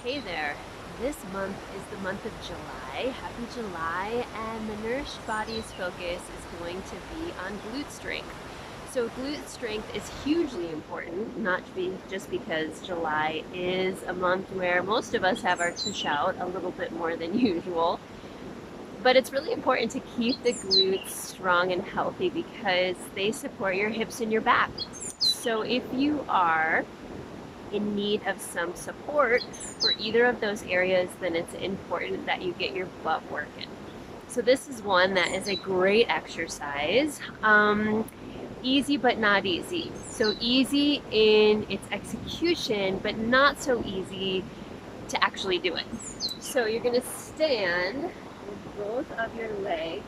Hey there. This month is the month of July. Happy July, and the Nourished Body's focus is going to be on glute strength. So glute strength is hugely important, not just because July is a month where most of us have our tush out a little bit more than usual, but it's really important to keep the glutes strong and healthy because they support your hips and your back. So if you are in need of some support for either of those areas, then it's important that you get your butt working. So this is one that is a great exercise. Easy but not easy. So easy in its execution, but not so easy to actually do it. So you're going to stand with both of your legs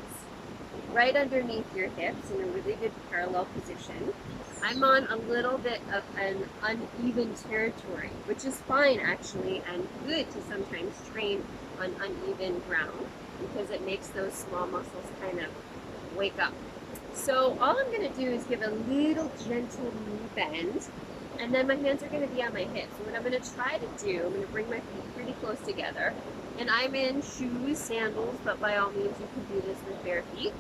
right underneath your hips in a really good parallel position. I'm on a little bit of an uneven territory, which is fine actually, and good to sometimes train on uneven ground because it makes those small muscles kind of wake up. So all I'm going to do is give a little gentle knee bend, and then my hands are going to be on my hips. And what I'm going to try to do, I'm going to bring my feet pretty close together, and I'm in shoes, sandals, but by all means you can do this with bare feet.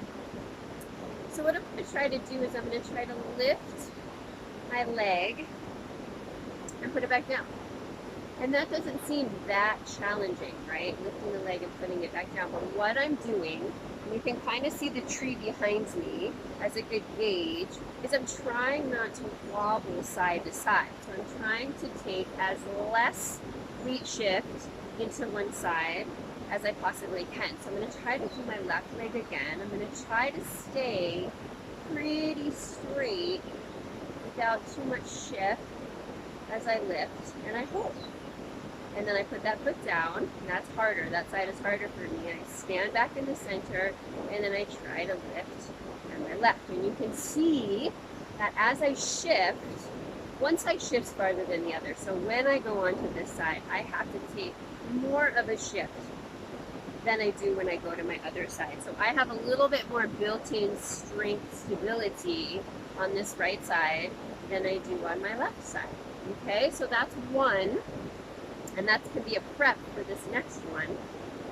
So what I'm going to try to do is I'm going to try to lift my leg and put it back down. And that doesn't seem that challenging, right? Lifting the leg and putting it back down. But what I'm doing, and you can kind of see the tree behind me as a good gauge, is I'm trying not to wobble side to side. So I'm trying to take as less weight shift into one side as I possibly can. So I'm going to try to do my left leg again. I'm going to try to stay pretty straight without too much shift as I lift, and I hold. And then I put that foot down, and that's harder. That side is harder for me. I stand back in the center, and then I try to lift on my left. And you can see that as I shift, one side shifts farther than the other. So when I go onto this side, I have to take more of a shift than I do when I go to my other side. So I have a little bit more built-in strength stability on this right side than I do on my left side. Okay, so that's one, and that can be a prep for this next one.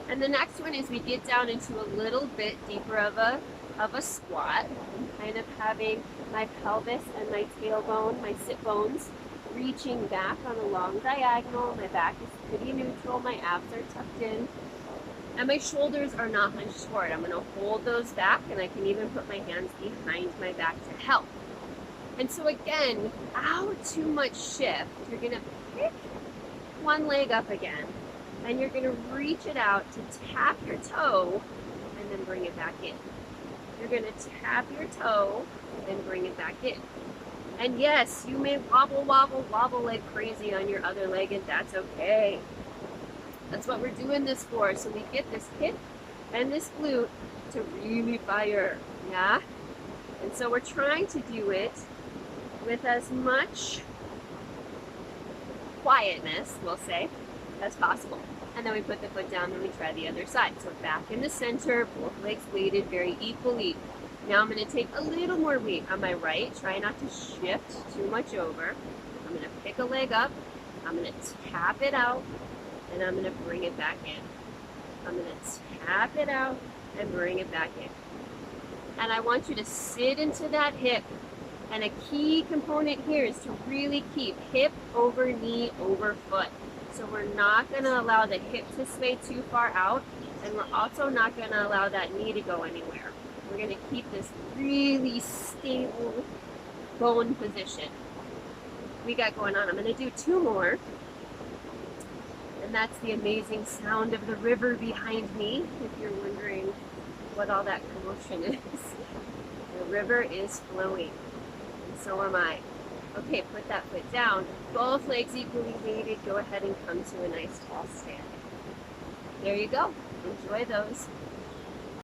And the next one is we get down into a little bit deeper of a squat. I'm kind of having my pelvis and my tailbone, my sit bones, reaching back on a long diagonal. My back is pretty neutral. My abs are tucked in. And my shoulders are not hunched forward. I'm going to hold those back, and I can even put my hands behind my back to help. And so again, without too much shift, you're going to pick one leg up again, and you're going to reach it out to tap your toe and then bring it back in. You're going to tap your toe and bring it back in. And yes, you may wobble like crazy on your other leg, and that's okay. That's what we're doing this for, so we get this hip and this glute to really fire, yeah? And so we're trying to do it with as much quietness, we'll say, as possible. And then we put the foot down and we try the other side. So back in the center, both legs weighted very equally. Now I'm going to take a little more weight on my right. Try not to shift too much over. I'm going to pick a leg up. I'm going to tap it out. And I'm going to bring it back in. I'm going to tap it out and bring it back in. And I want you to sit into that hip. And a key component here is to really keep hip over knee over foot. So we're not going to allow the hip to sway too far out, and we're also not going to allow that knee to go anywhere. We're going to keep this really stable bone position we got going on. I'm going to do two more. And that's the amazing sound of the river behind me, if you're wondering what all that commotion is. The river is flowing, and so am I. Okay, put that foot down. Both legs equally weighted. Go ahead and come to a nice tall stand. There you go. Enjoy those.